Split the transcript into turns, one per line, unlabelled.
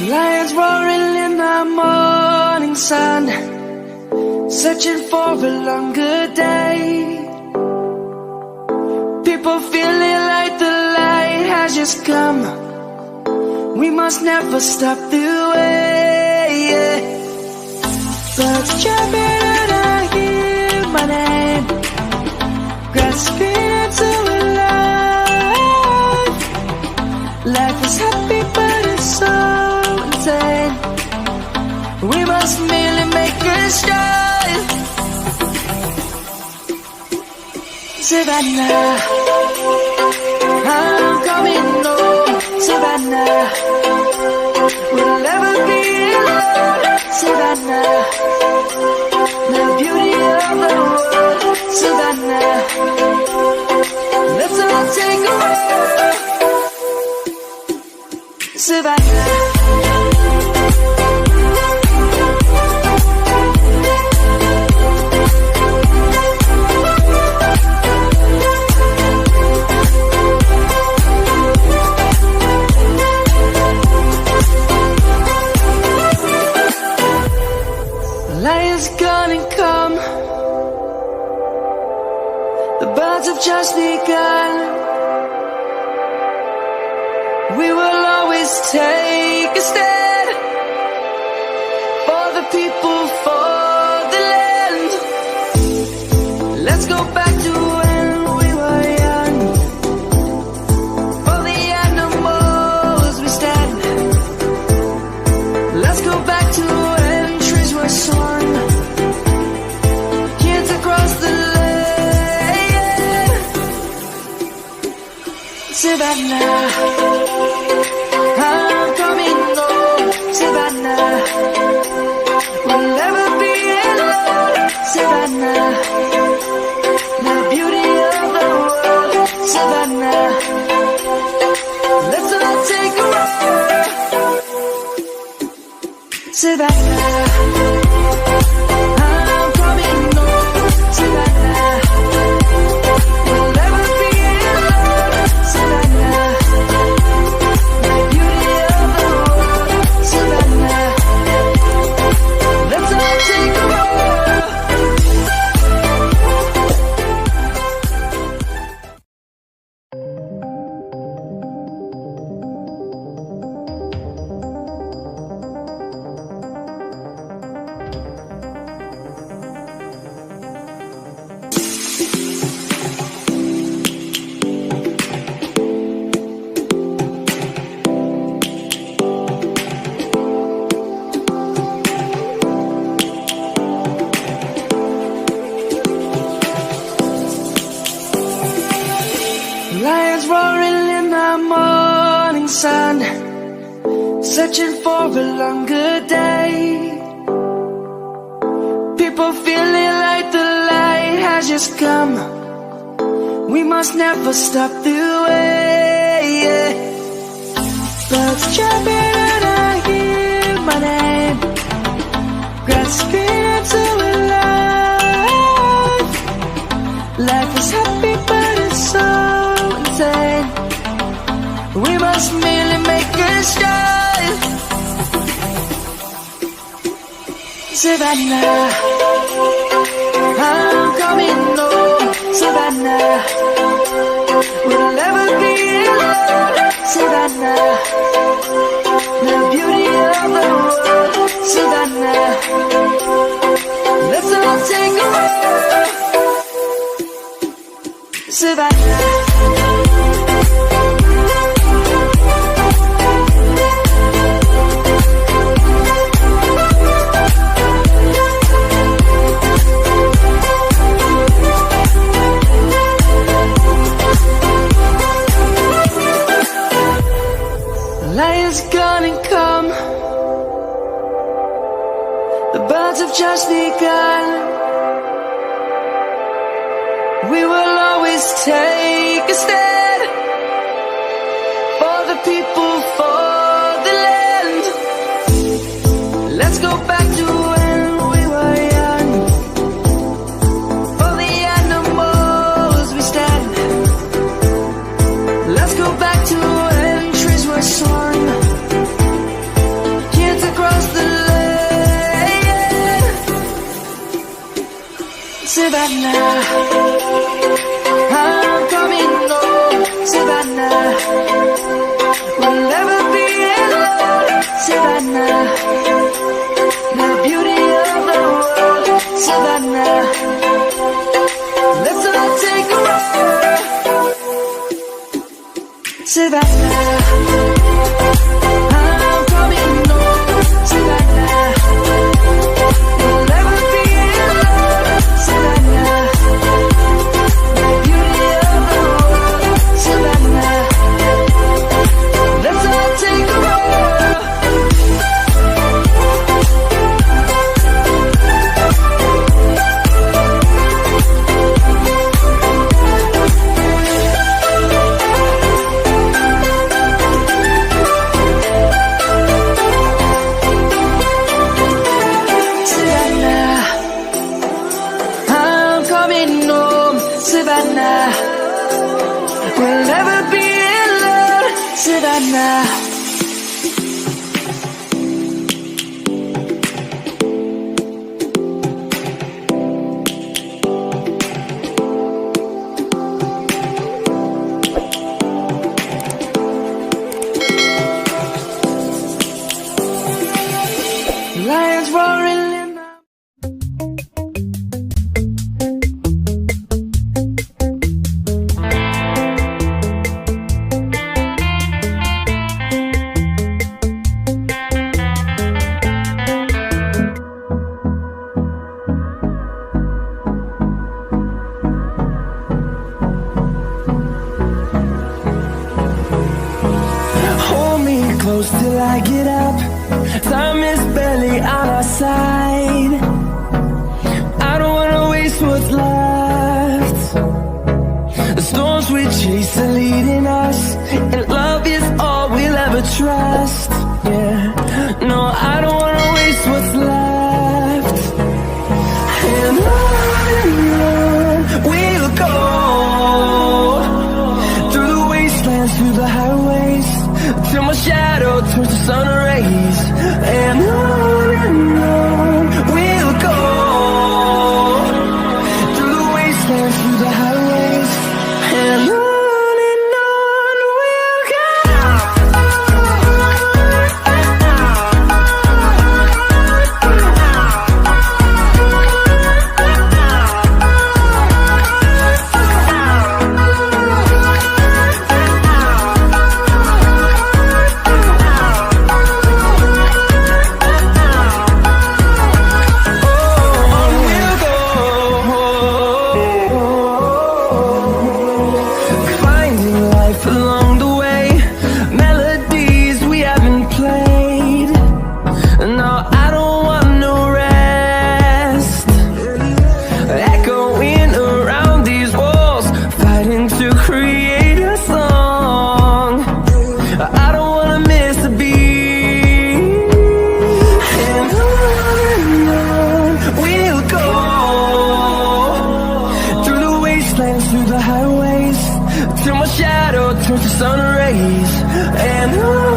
Lions roaring in the morning sun, searching for a longer day. People feeling like the light has just come. We must never stop the way. Birds jumping and I hear my name, grasping into life. Life is happy but it's so insane. We must merely make a start. Savannah, I'm coming home. Savannah, we'll never be alone. Savannah, the beauty of the world. Savannah, let's all take a walk. Savannah. Lion's gonna come. The birds have just begun. We will always take a stand for the people, for the land. Let's go back to when we were young. For the animals we stand. Let's go back to when trees were swung. Kids across the land. Savannah, I'm coming home. Savannah, we'll never be alone. Savannah, the beauty of the world. Savannah, let's all take a walk. Savannah, I'm coming home. Savannah, we'll never be alone. Savannah, the beauty of the world. Savannah, let's all take a walk. Lions roaring in the morning sun, searching for a longer day. People feeling like the light has just come. We must never stop the way. Birds jumping and I hear my name, grasping into life. Life is happy but it's so insane. We must merely make a start. Savannah, I'm coming home. Savannah, we'll never be alone. Savannah, the beauty of the world. Savannah, let's all take a walk. Savannah. Lion's gonna come. The birds have just begun. We will always take a stand for the people, for the land. Let's go back to when we were young. For the animals we stand. Let's go back to when trees were swung. Savannah. I'm coming home, Savannah. We'll never be alone, Savannah. The beauty of the world, Savannah. Let's all take a ride, Savannah. I'm coming home, Savannah. We'll never be alone, Savannah. The beauty of the world, Savannah. Let's all take a ride. Savannah, we'll never be alone, Savannah. Lions roaring in the close till I get up. Time is barely on our side. I don't wanna waste what's left. The storms we chase are leading us, and love is all we'll ever trust. Yeah, no, I don't wanna waste what's left. And on we'll go, through the wastelands, through the highways, till my shadow turns to sun rays. And on we'll go, through the wastelands, through the highways, and on we'll go. Along the way, melodies we haven't played. No, I don't want no rest. Echoing around these walls, fighting to create a song. I don't wanna miss a beat. And on we'll go, through the wastelands, through the highways, till my shadow turns to sun rays. And on